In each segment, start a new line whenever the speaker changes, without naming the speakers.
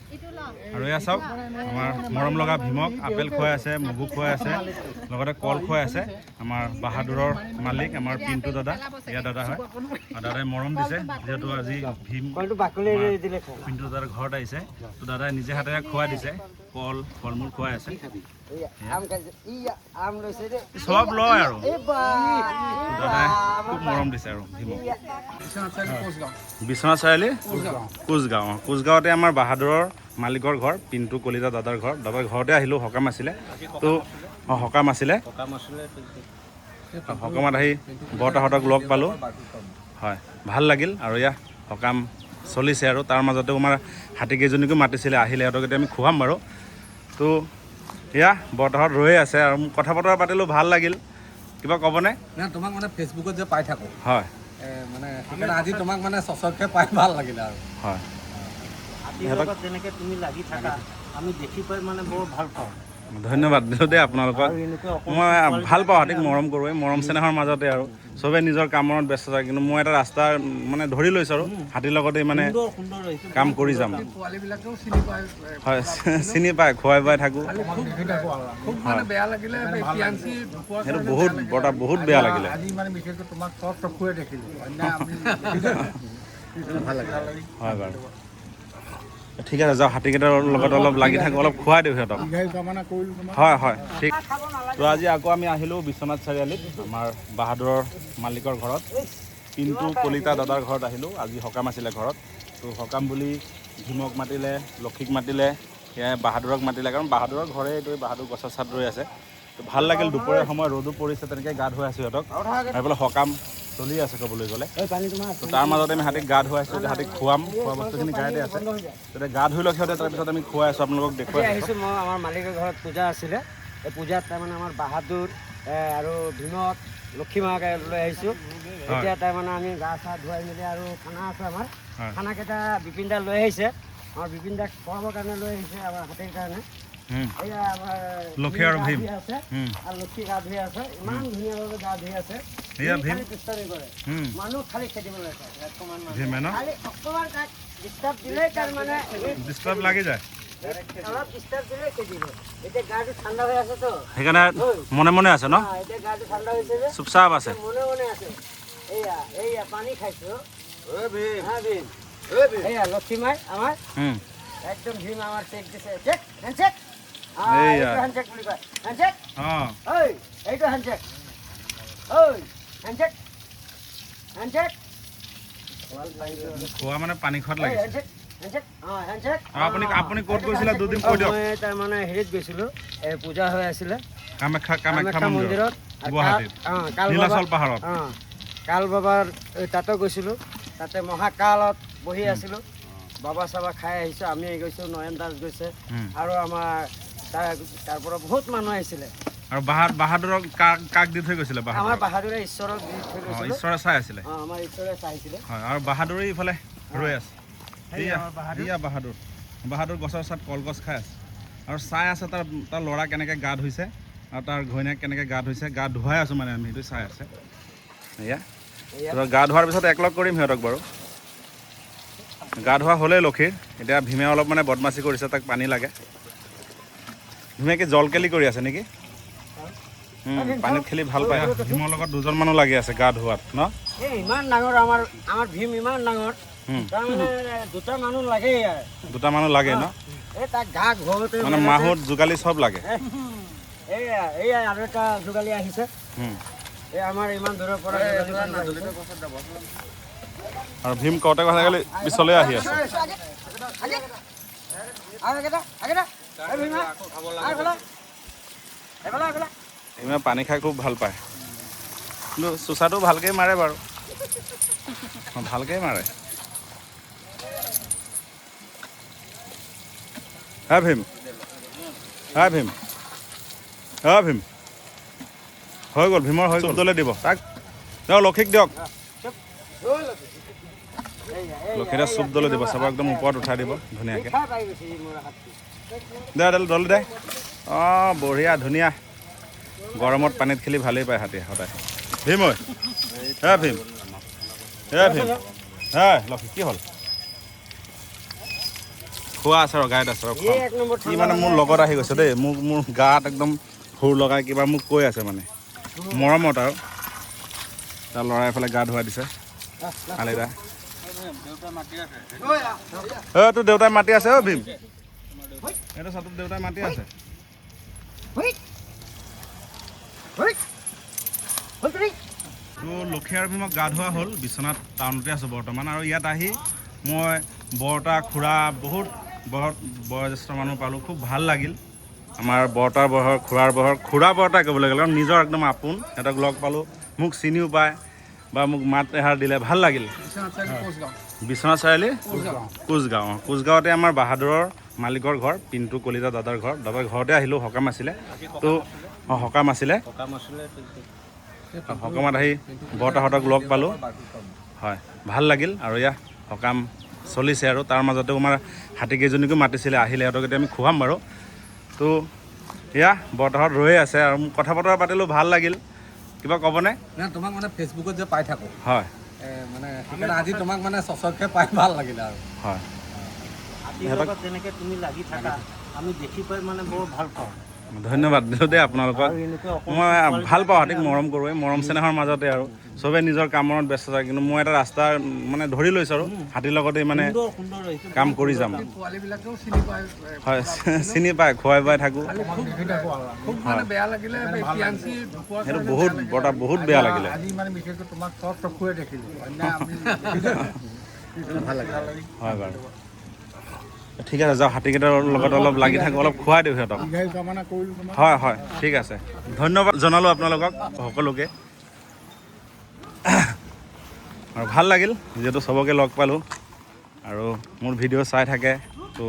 আৰু এয়া চাওক আমাৰ মৰম লগা ভীমক আপেল খুৱাই আছে, মগু খুৱাই আছে, লগতে কল খুৱাই আছে। আমাৰ বাহাদুৰৰ মালিক আমাৰ পিণ্টু দাদা, এয়া দাদা হয়। আৰু দাদাই মৰম দিছে, যিহেতু আজি ভীম পিণ্টু দাদাৰ ঘৰত আহিছে, তো দাদাই নিজে হাতেৰে খুৱাই দিছে, কল ফল মূল খুৱাই আছে। চব লয় আৰু দাদাই খুব মৰম দিছে আৰু ভীমক। বিশ্বনাথ চাৰিআলি কোচগাঁও, কোচগাঁৱতে আমাৰ বাহাদুৰৰ মালিকৰ ঘৰ, পিণ্টু কলিতা দাদাৰ ঘৰ। দাদাৰ ঘৰতে আহিলোঁ, সকাম আছিলে তো সকাম আছিলে, সকামত আহি বৰতাহঁতক লগ পালোঁ, হয় ভাল লাগিল। আৰু এয়া সকাম চলিছে আৰু তাৰ মাজতে আমাৰ হাতীকেইজনীকো মাতিছিলে, আহিলে সিহঁতক এতিয়া আমি খুৱাম বাৰু। তো এয়া বৰতাহঁত ৰৈ আছে আৰু মোক কথা বতৰা পাতিলোঁ, ভাল লাগিল। কিবা ক'বনে?
নাই, তোমাক মানে ফেচবুকত যে পাই থাকোঁ,
হয়
মানে সেইকাৰণে আজি তোমাক মানে সচককৈ পাই ভাল লাগিলে আৰু।
হয়,
যেনেকৈ তুমি লাগি থাকা আমি দেখি পাই মানে বৰ ভাল পাওঁ।
ধন্যবাদ দিলোঁ দেই আপোনালোকক। মই ভাল পাওঁ, হাতীক মৰম কৰোঁ, এই মৰম চেনেহৰ মাজতে আৰু চবেই নিজৰ কামত ব্যস্ত থাকে, কিন্তু মই এটা ৰাস্তা মানে ধৰি লৈছোঁ আৰু হাতীৰ লগতে মানে কাম কৰি যাম।
পোৱালিবিলাকেও চিনি পায়,
হয় চিনি পায়, খুৱাই বুৱাই থাকোঁ।
খুব মানে বেয়া লাগিলে পিয়াঞ্চি ঢুকোৱাৰ
সেইটো বহুত বৰতা বহুত বেয়া লাগিলে।
আজি মানে বিশেষকৈ তোমাক চব চকুৰে দেখিলোঁ, ভাল লাগিলে।
হয় বাৰু, ঠিক আছে যাওক, হাতীকেইটাৰ লগত অলপ লাগি থাকোঁ, অলপ খুৱাই দিওঁ সিহঁতক। হয় হয় ঠিক। তো আজি আকৌ আমি আহিলোঁ বিশ্বনাথ চাৰিআলিত আমাৰ বাহাদুৰৰ মালিকৰ ঘৰত, পিণ্টু কলিতা দাদাৰ ঘৰত আহিলোঁ। আজি সকাম আছিলে ঘৰত, তো সকাম বুলি ভীমক মাতিলে, লক্ষীক মাতিলে, সেয়াই বাহাদুৰক মাতিলে, কাৰণ বাহাদুৰৰ ঘৰে এইটো, বাহাদুৰ গছৰ ছাদ ৰৈ আছে। তো ভাল লাগিল, দুপৰীয়া সময় ৰ'দো পৰিছে, তেনেকৈ গা ধুৱাই আছোঁ সিহঁতক। এইফালে সকাম চলি আছে ক'বলৈ গ'লে, তো তাৰ মাজতে আমি হাতীক গা ধুৱাইছোঁ, এতিয়া হাতীক খুৱাম, খোৱা বস্তুখিনি গাড়ীতে আছে, তেতিয়া গা ধুই লওক সিহঁতে, তাৰপিছত আমি খুৱাই আছোঁ, আপোনালোকক দেখুৱাই আছোঁ।
আহিছোঁ মই, আমাৰ মালিকৰ ঘৰত পূজা আছিলে, এই পূজাত তাৰমানে আমাৰ বাহাদুৰ আৰু ভীমক লক্ষী মাক লৈ আহিছোঁ। এতিয়া তাৰমানে আমি গা চা ধুৱাই মেলি আৰু খানা আছে আমাৰ, খানাকেইটা বিপিন দা লৈ আহিছে, আমাৰ বিপিন দাক খুৱাবৰ কাৰণে লৈ আহিছে আমাৰ হাতীৰ কাৰণে। এয়া আমাৰ
লক্ষী আৰু ভীম
আছে আৰু লক্ষী গা ধুই আছে, ইমান ধুনীয়াভাৱে গা ধুই আছে। মানুহ খালি খেদিব লাগে, অকণমান তাক ডিষ্টাৰ্ব দিলে তাৰমানে
ডিষ্টাৰ্ব লাগি যায়,
অলপ ডিষ্টাৰ্ব দিলে খেদিব। এতিয়া গাটো ঠাণ্ডা হৈ আছে তো,
সেইকাৰণে মনে মনে আছে ন,
এতিয়া গাটো ঠাণ্ডা হৈছে যে
চুপচাপ আছে,
মনে মনে আছে। এয়া এয়া পানী খাইছো, এয়া লক্ষী মাই আমাৰ একদম ভীম আমাৰ চেক দিছে, চেক হেণ্ডচেক, হেণ্ডচেক বুলি কয়, হেণ্ডচেক, ঐ এইটো হেণ্ডচেক, ঐ হেণ্ডচেক, হেণ্ডচেক
খোৱা মানে পানী খোৱাত লাগিছে।
আপুনি
আপুনি ক'ত গৈছিলে দুদিন কৈ দিয়ক।
মই তাৰমানে হেৰিত গৈছিলোঁ, পূজা হৈ আছিলে
কামাখ্যা
মন্দিৰত,
গুৱাহাটীত, নীলাচল পাহাৰত।
কাল বাবাৰ তাতো গৈছিলোঁ, তাতে মহাকালত বহি আছিলোঁ, বাবা চাবা খাই আহিছোঁ, আমি গৈছোঁ, নয়ন দাস গৈছে আৰু আমাৰ তাৰ পৰা বহুত মানুহ আহিছিলে।
আৰু বাহাদুৰক কাক দি থৈ গৈছিলে?
আমাৰ বাহাদুৰে ঈশ্বৰক দি থৈ গৈছিলে,
ঈশ্বৰে চাই আছিলে,
আমাৰ ঈশ্বৰে চাইছিলে।
হয়, আৰু বাহাদুৰে ইফালে ৰৈ আছে, এয়া বাহাদুৰ গছৰ চাত কলগছ খাই আছে আৰু চাই আছে তাৰ ল'ৰা কেনেকৈ গা ধুইছে আৰু তাৰ ঘৈণীয়েক কেনেকৈ গা ধুইছে, গা ধুৱাই আছোঁ মানে আমি, সেইটো চাই আছে। এয়া গা ধোৱাৰ পিছত একলগ কৰিম সিহঁতক বাৰু। গা ধোৱা হ'লেই লক্ষীৰ, এতিয়া ভীমে অলপ মানে বদমাচি কৰিছে, তাক পানী লাগে। ভীমে কি জলকেলি কৰি আছে নেকি? পানীত খেলি ভাল পায়। ভীমৰ লগত দুজন মানুহ লাগি আছে গা ধোৱাত ন?
ইমান ডাঙৰ আমাৰ ভীম, ইমান ডাঙৰ, তাৰমানে দুটা মানুহ লাগে,
দুটা মানুহ লাগে ন?
তাক গা ধুৱাওঁতে
মানে মাহুত যোগালী চব লাগে।
এয়া আৰু এটা যোগালী আহিছে, এই আমাৰ ইমান দূৰৰ পৰা।
আৰু ভীম কওঁতে কথা গ'লে পিছলৈ আহি আছে। ভীমে পানী খাই খুব ভাল পায়, কিন্তু চোচাটো ভালকৈ মাৰে বাৰু, ভালকৈ মাৰে। হা ভীম, হা ভীম, হা ভীম, হৈ গ'ল, ভীমৰ হৈ গ'ল, দলে দিব তাক, দিয়ক লক্ষীক দিয়ক, লক্ষীৰে চুপ দলে দিব, চাব একদম ওপৰত উঠাই দিব ধুনীয়াকৈ। দে দলে দে, অঁ বঢ়িয়া ধুনীয়া, গৰমত পানীত খেলি ভালেই পায় হাতীয়ে সদায়। ভীম ঐ, হে ভীম, হে ভীম, হে লক্ষী কি হ'ল? খোৱা আছে আৰু গাইড আছে আৰু
এই এক নম্বৰ
সি মানে মোৰ লগত আহি গৈছে দেই মোৰ গাত একদম সুৰ লগাই কিবা মোক কৈ আছে মানে মৰমত আৰু তাৰ ল'ৰাই এইফালে গা ধুৱাই দিছে আলিদা তোৰ দেউতাই মাতি আছে অ' ভীম এইটো চা তোৰ দেউতাই মাতি আছে তো লক্ষী আৰু ভীমক গা ধোৱা হ'ল বিশ্বনাথ টাউনতে আছোঁ বৰ্তমান আৰু ইয়াত আহি মই বৰতা খুৰা বহুত বয়োজ্যেষ্ঠ মানুহ পালোঁ খুব ভাল লাগিল আমাৰ বৰতাৰ বয়সৰ খুৰাৰ বয়সৰ খুৰা বৰতা ক'বলৈ গ'লে নিজৰ একদম আপোন সিহঁতক লগ পালোঁ মোক চিনিও পায় বা মোক মাত এষাৰ দিলে ভাল লাগিল বিশ্বনাথ চাৰিআলি কোচগাঁৱতে আমাৰ বাহাদুৰৰ মালিকৰ ঘৰ পিণ্টু কলিতা দাদাৰ ঘৰতে আহিলোঁ সকাম আছিলে তো সকাম আছিলে সকামত আহি বৰতাহঁতক লগ পালোঁ হয় ভাল লাগিল আৰু এয়া সকাম চলিছে আৰু তাৰ মাজতে আমাৰ হাতীকেইজনীকো মাতিছিলে আহিলে সিহঁতক এতিয়া আমি খুৱাম বাৰু তো এয়া বৰতাহঁত ৰৈয়ে আছে আৰু মোক কথা বতৰা পাতিলোঁ ভাল লাগিল কিবা ক'বনে
তোমাক মানে ফেচবুকত যে পাই থাকোঁ
হয়
মানে সেইকাৰণে আজি তোমাক মানে সচক্ষে পাই ভাল লাগিলে আৰু
হয়
তেনেকৈ তুমি লাগি থাকা আমি দেখি পাই মানে বৰ ভাল পাওঁ
ধন্যবাদ দিলোঁ দেই আপোনালোকক মই ভাল পাওঁ হাতীক মৰম কৰোঁ এই মৰম চেনেহৰ মাজতে আৰু চবেই নিজৰ কামত ব্যস্ত থাকে কিন্তু মই এটা ৰাস্তা মানে ধৰি লৈছোঁ আৰু হাতীৰ লগতে মানে কাম কৰি যাম হয় চিনি পায় খুৱাই বুৱাই থাকোঁ সেইটো বহুত বেয়া লাগিলে হয় বাৰু ঠিক আছে যাওক হাতীকেইটাৰ লগত অলপ লাগি থাকোঁ অলপ খুৱাই দিওঁ সিহঁতক হয় ঠিক আছে ধন্যবাদ জনালোঁ আপোনালোকক সকলোকে আৰু ভাল লাগিল যিহেতু চবকে লগ পালোঁ আৰু মোৰ ভিডিঅ' চাই থাকে তো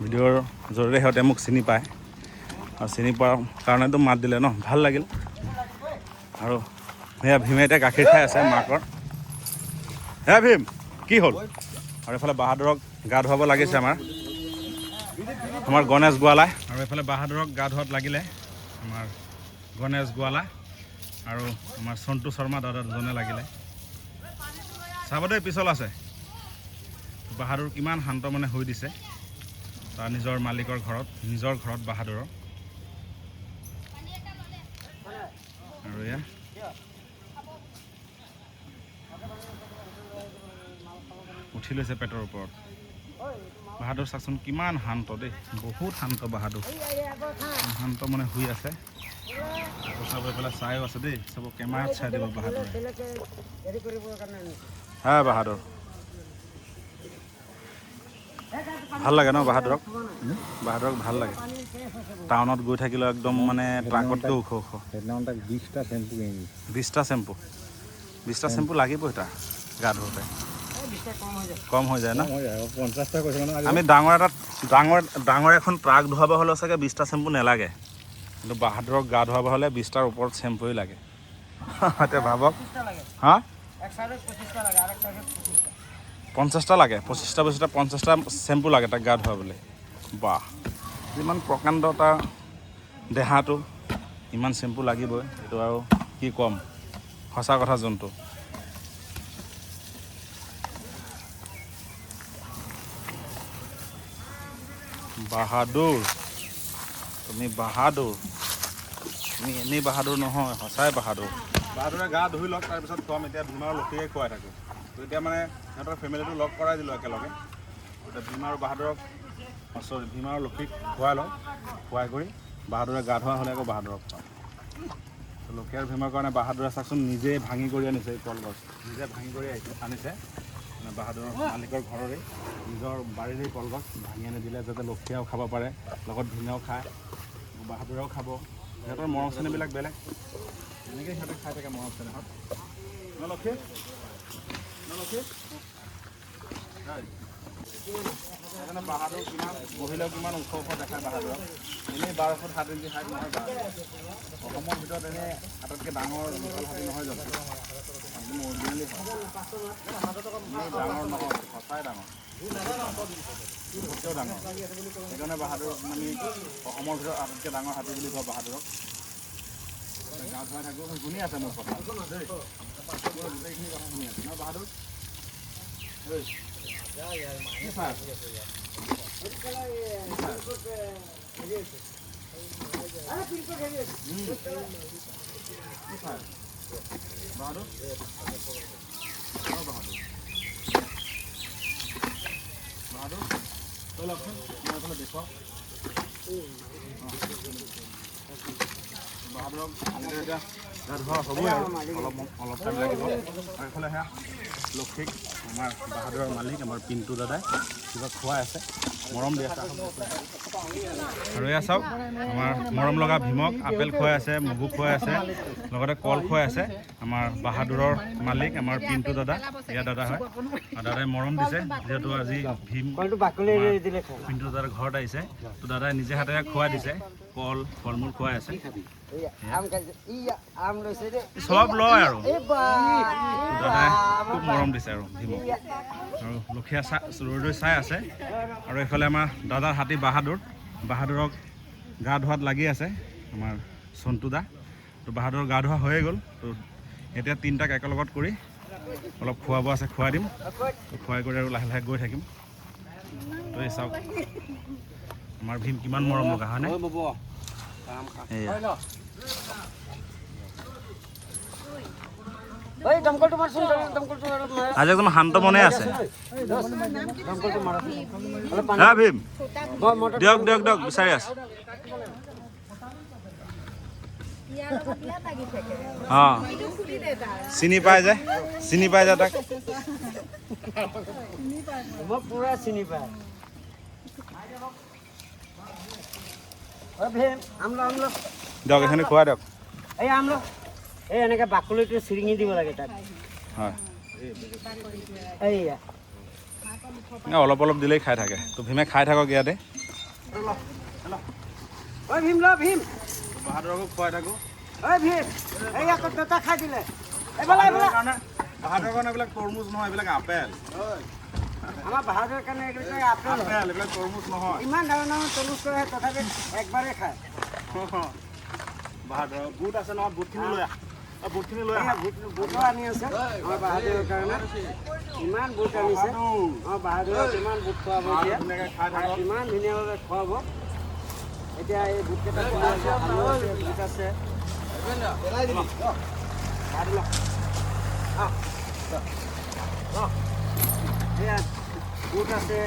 ভিডিঅ'ৰ জৰিয়তে সিহঁতে মোক চিনি পায় আৰু চিনি পোৱাৰ কাৰণেতো মাত দিলে ন ভাল লাগিল আৰু সেয়া ভীমে এতিয়া গাখীৰ খাই আছে মাকৰ হে ভীম কি হ'ল আৰু এইফালে বাহাদুৰক গা ধুৱাব লাগিছে আমাৰ গণেশ গোৱালা আৰু এইফালে বাহাদুৰক গা ধোৱাত লাগিলে আমাৰ গণেশ গোৱালা আৰু আমাৰ সন্তু শৰ্মা দাদা দুজনে লাগিলে চাব দেই পিছল আছে বাহাদুৰ কিমান শান্ত মানে হৈ দিছে তাৰ নিজৰ মালিকৰ ঘৰত বাহাদুৰৰ আৰু এয়া উঠি লৈছে পেটৰ ওপৰত বাহাদুৰ চাচোন কিমান শান্ত দেই বহুত শান্ত বাহাদুৰ শান্ত মানে শুই আছে চাব এইফালে চাইও আছে দেই চাব কেমেৰাত চাই দিব বাহাদুৰ হ্যাঁ বাহাদুৰ ভাল লাগে ন বাহাদুৰক ভাল লাগে টাউনত গৈ থাকিলেও একদম মানে ট্ৰাকতকৈ ওখ 20টা চেম্পু লাগিবই তাৰ গা ধোতে কম হৈ যায় ন আমি ডাঙৰ এখন ট্ৰাক ধোৱাব হ'লেও চাগে 20টা চেম্পু নালাগে কিন্তু বাহাদুৰক গা ধুৱাব হ'লে 20টাৰ ওপৰত চেম্পুই লাগে এতিয়া ভাবক হা 50টা লাগে 50টা চেম্পু লাগে তাক গা ধুৱাবলৈ বাহ যিমান প্ৰকাণ্ড তাৰ দেহাটো ইমান চেম্পু লাগিবই এইটো আৰু কি ক'ম সঁচা কথা যোনটো বাহাদুৰ তুমি এনেই বাহাদুৰ নহয় সঁচাই বাহাদুৰে গা ধুই লওক তাৰপিছত খুৱাম এতিয়া ভীমা আৰু লক্ষীকে খুৱাই থাকোঁ তো এতিয়া মানে সিহঁতৰ ফেমিলিটো লগ কৰাই দিলোঁ একেলগে এতিয়া ভীমা আৰু বাহাদুৰক ভীমা আৰু লক্ষীক খুৱাই লওঁ খুৱাই কৰি বাহাদুৰে গা ধোৱা হ'লে আকৌ বাহাদুৰক খুৱাম লক্ষী আৰু ভীমাৰ কাৰণে বাহাদুৰে চাচোন নিজে ভাঙি কৰি আনিছে এই কলগছ নিজে ভাঙি কৰি আনিছে মানে বাহাদুৰৰ মালিকৰ ঘৰৰে নিজৰ বাৰীৰে কলগছ ভাঙি আনি দিলে যাতে লক্ষীয়েও খাব পাৰে লগত ভীমেও খায় বাহাদুৰেও খাব সিহঁতৰ মৰম চেনেহবিলাক বেলেগ এনেকৈ সিহঁতে খাই থাকে মৰম চেনেহত লক্ষী সেইকাৰণে বাহাদুৰ কিমান বহিলেও কিমান ওখ দেখায় বাহাদুৰক এনেই 12 ফুট 7 ইঞ্চি হাইট নহয় অসমৰ ভিতৰত এনেই আটাইতকৈ ডাঙৰ লোকেল হাতী নহয় জানো একদম অৰিজিনেলি হয় ডাঙৰ নহয় সঁচাই ডাঙৰ সবতকৈ ডাঙৰ সেইকাৰণে বাহাদুৰক আমি অসমৰ ভিতৰত আটাইতকৈ ডাঙৰ হাতী বুলি কওঁ বাহাদুৰক গা ধুৱাই থাকোঁ শুনি আছে মোৰ কথা গোটেইখিনি কথা শুনি আছে ন বাহাদুৰ অলপ টাইম লাগিব। এইফালে সেয়া লক্ষীক আমাৰ বাহাদুৰৰ মালিক আমাৰ পিণ্টু দাদাই কিবা খুৱাই আছে, মৰম দি আছে। আৰু এয়া চাওক আমাৰ মৰম লগা ভীমক আপেল খুৱাই আছে, মগু খুৱাই আছে, লগতে কল খুৱাই আছে আমাৰ বাহাদুৰৰ মালিক আমাৰ পিণ্টু দাদা। ইয়াৰ দাদা হয় আৰু দাদাই মৰম দিছে, যিহেতু আজি ভীম পিণ্টু দাদাৰ ঘৰত আহিছে, তো দাদাই নিজে হাতেৰে খুৱাই দিছে, কল ফল মূল খুৱাই আছে। চব লয় আৰু দাদাই খুব মৰম দিছে আৰু ভীমক। আৰু লক্ষীয়া ৰৈ ৰৈ চাই আছে। আৰু এইফালে আমাৰ দাদাৰ হাতী বাহাদুৰক গা ধোৱাত লাগি আছে আমাৰ চন্তু দা। তো বাহাদুৰৰ গা ধোৱা হৈয়ে গ'ল। তো এতিয়া তিনিটাক একেলগত কৰি অলপ খোৱা বোৱা আছে, খুৱাই দিম। তো খুৱাই কৰি আৰু লাহে লাহে গৈ থাকিম। তো এই চাওক আমাৰ ভীম কিমান মৰম লগা হয়নে? আজি একদম শান্ত মনে আছে। হ্যাঁ ভীম দিয়ক দিয়ক দিয়ক বিচাৰি আছে। অঁ চিনি পাই যায় তাক।
পুৰা চিনি পায়।
দিয়ক এইখিনি খুৱাই দিয়ক।
এই আমলো এই এনেকৈ বাকলিটো চিৰিঙি দিব লাগে তাত।
হয়
এইয়া
অলপ অলপ দিলেই খাই থাকে। তো ভীমে খাই থাকক ইয়াতে।
ঐ ভীম ল ভীম,
বাহাদুৰকো খুৱাই থাকোঁ।
ঐ ভীম এই আকৌ দুটা খাই দিলে। এইফালে
বাহাদুৰৰ কাৰণে এইবিলাক তৰমুজ নহয়, এইবিলাক আপেল।
আমাৰ বাহাদুৰৰ কাৰণে এইবিলাক আপেল হয়।
এইবিলাক তৰমুজ নহয়।
ইমান ডাঙৰ ডাঙৰ তৰমুজ কৰে তথাপি একবাৰেই খায়।
বাহাদুৰ বুট আছে নহয়, বুটখিনি লৈ আহ। বুটখিনি লৈ আহ।
বুটো আনি আছে আমাৰ বাহাদুৰৰ কাৰণে। ইমান বুট আনিছে আমাৰ বাহাদুৰক, ইমান বুট খুৱাব এতিয়া, ইমান ধুনীয়াভাৱে খুৱাব। এতিয়া এই বুটকেইটা খোৱা আছে, আলু আছে, বুট আছে। এয়া বুট আছে।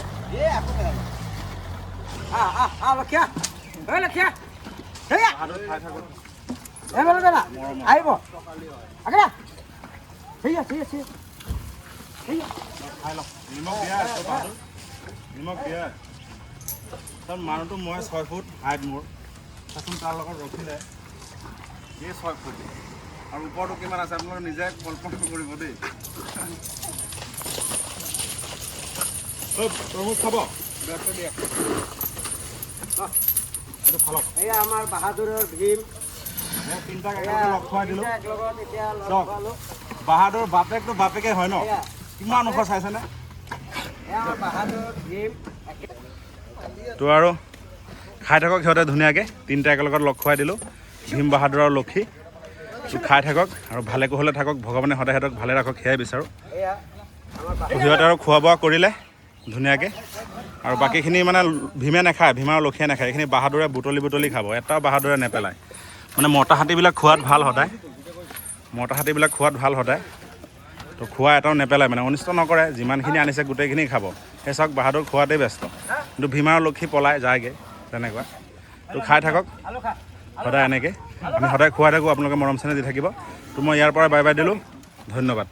লক্ষীয়া ঐ লক্ষীয়া এইফালে দাদা আহিব আগে ঠিক আছে ঠিক আছে।
খাই লওক। নিমখ দিয়া নিমখ দিয়া। তাৰ মানুহটো মই 6 ফুট হাইট মোৰ, চাচোন তাৰ লগত ৰখিলে এই 6 ফুট আৰু ওপৰটো কিমান আছে আপোনালোকে নিজে কল্পনা কৰিব দেই। তৰমুজ খাব এইটো খালক।
এয়া আমাৰ বাহাদুৰৰ ভীম।
তিনিটাক একেলগে লগ খুৱাই দিলোঁ।
একলগত এতিয়া লগ
চাওক
পালোঁ।
বাহাদুৰ বাপেকটো বাপেকে হয় ন, কিমান ওখ চাইছেনে?
এয়া আমাৰ বাহাদুৰ ভীম।
তো আৰু খাই থাকক সিহঁতে ধুনীয়াকৈ। তিনিটা একেলগত লগ খুৱাই দিলোঁ, ভীম বাহাদুৰ আৰু লক্ষী। তো খাই থাকক আৰু ভালে কুশলে থাকক, ভগৱানে সদায় সিহঁতক ভালে ৰাখক, সেয়াই বিচাৰোঁ।
এয়া আমাৰ
সিহঁতে আৰু খোৱা বোৱা কৰিলে ধুনীয়াকৈ। আৰু বাকীখিনি মানে ভীমে নাখায়, ভীম আৰু লক্ষীয়ে নাখায়। এইখিনি বাহাদুৰে বুটলি খাব, এটাও বাহাদুৰে নেপেলায়। মানে মতা হাতীবিলাক খোৱাত ভাল সদায়, তো খোৱা এটাও নেপেলায়, মানে অনিষ্ট নকৰে। যিমানখিনি আনিছে গোটেইখিনি খাব। সেই চাওক বাহাদুৰ খোৱাতেই ব্যস্ত, কিন্তু ভীম আৰু লক্ষী পলাই যায়গৈ তেনেকুৱা। তো খাই থাকক সদায় এনেকৈ, আমি সদায় খুৱাই থাকোঁ, আপোনালোকে মৰম চেনেহ দি থাকিব। তো মই ইয়াৰ পৰা বাই বাই দিলোঁ, ধন্যবাদ।